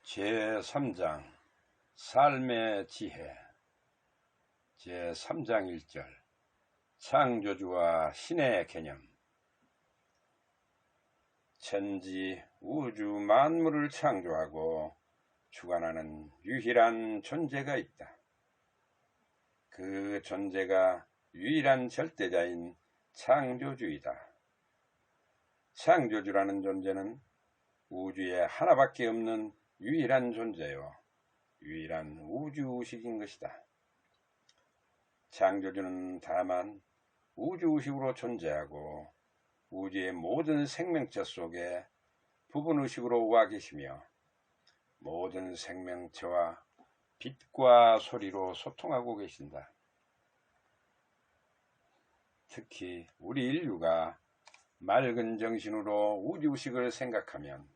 제3장 삶의 지혜 제3장 1절 창조주와 신의 개념. 천지 우주 만물을 창조하고 주관하는 유일한 존재가 있다. 그 존재가 유일한 절대자인 창조주이다. 창조주라는 존재는 우주에 하나밖에 없는 유일한 존재요, 유일한 우주의식인 것이다. 창조주는 다만 우주의식으로 존재하고 우주의 모든 생명체 속에 부분의식으로 와 계시며 모든 생명체와 빛과 소리로 소통하고 계신다. 특히 우리 인류가 맑은 정신으로 우주의식을 생각하면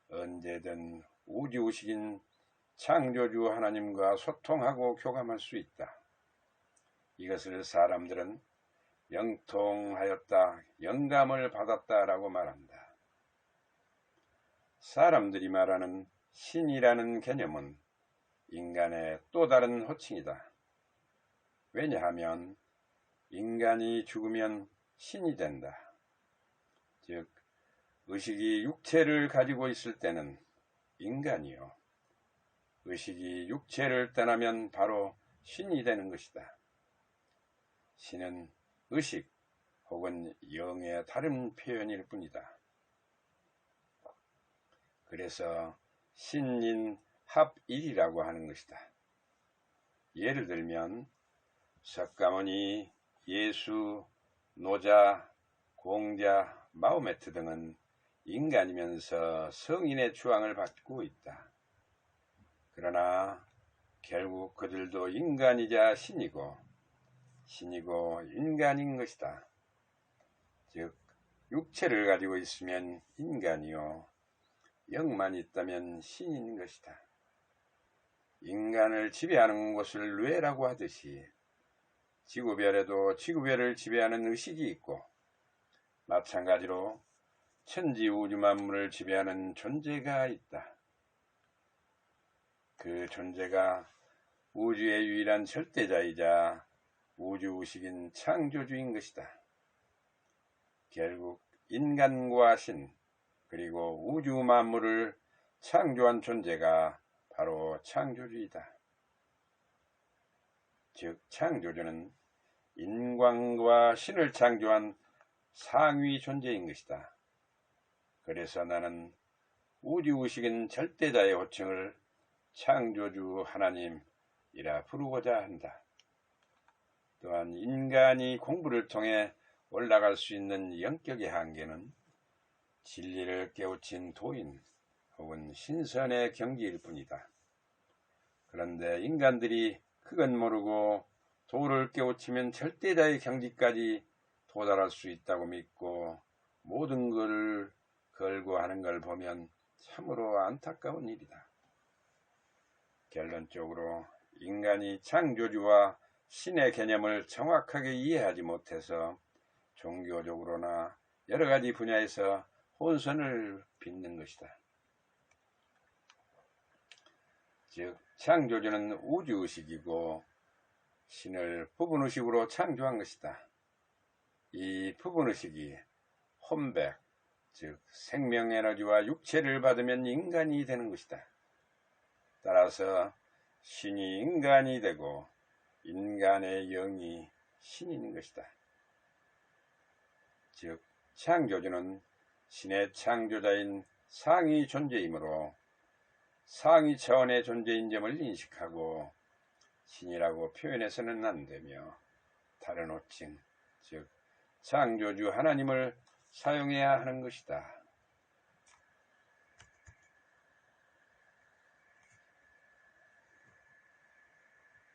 언제든 우주의식인 창조주 하나님과 소통하고 교감할 수 있다. 이것을 사람들은 영통하였다, 영감을 받았다라고 말한다. 사람들이 말하는 신이라는 개념은 인간의 또 다른 호칭이다. 왜냐하면 인간이 죽으면 신이 된다. 즉, 의식이 육체를 가지고 있을 때는 인간이요, 의식이 육체를 떠나면 바로 신이 되는 것이다. 신은 의식 혹은 영의 다른 표현일 뿐이다. 그래서 신인 합일이라고 하는 것이다. 예를 들면 석가모니, 예수, 노자, 공자, 마호메트 등은 인간이면서 성인의 주앙을 받고 있다. 그러나 결국 그들도 인간이자 신이고 인간인 것이다. 즉, 육체를 가지고 있으면 인간이요, 영만 있다면 신인 것이다. 인간을 지배하는 것을 뇌라고 하듯이 지구별에도 지구별을 지배하는 의식이 있고, 마찬가지로 천지 우주 만물을 지배하는 존재가 있다. 그 존재가 우주의 유일한 절대자이자 우주의식인 창조주인 것이다. 결국 인간과 신, 그리고 우주 만물을 창조한 존재가 바로 창조주이다. 즉, 창조주는 인간과 신을 창조한 상위 존재인 것이다. 그래서 나는 우주의식인 절대자의 호칭을 창조주 하나님이라 부르고자 한다. 또한 인간이 공부를 통해 올라갈 수 있는 영격의 한계는 진리를 깨우친 도인 혹은 신선의 경지일 뿐이다. 그런데 인간들이 그건 모르고 도를 깨우치면 절대자의 경지까지 도달할 수 있다고 믿고 모든 것을 걸고 하는 걸 보면 참으로 안타까운 일이다. 결론적으로 인간이 창조주와 신의 개념을 정확하게 이해하지 못해서 종교적으로나 여러 가지 분야에서 혼선을 빚는 것이다. 즉, 창조주는 우주의식이고 신을 부분의식으로 창조한 것이다. 이 부분의식이 혼백, 즉 생명에너지와 육체를 받으면 인간이 되는 것이다. 따라서 신이 인간이 되고 인간의 영이 신인 것이다. 즉, 창조주는 신의 창조자인 상위 존재이므로 상위 차원의 존재인 점을 인식하고 신이라고 표현해서는 안 되며 다른 호칭, 즉 창조주 하나님을 사용해야 하는 것이다.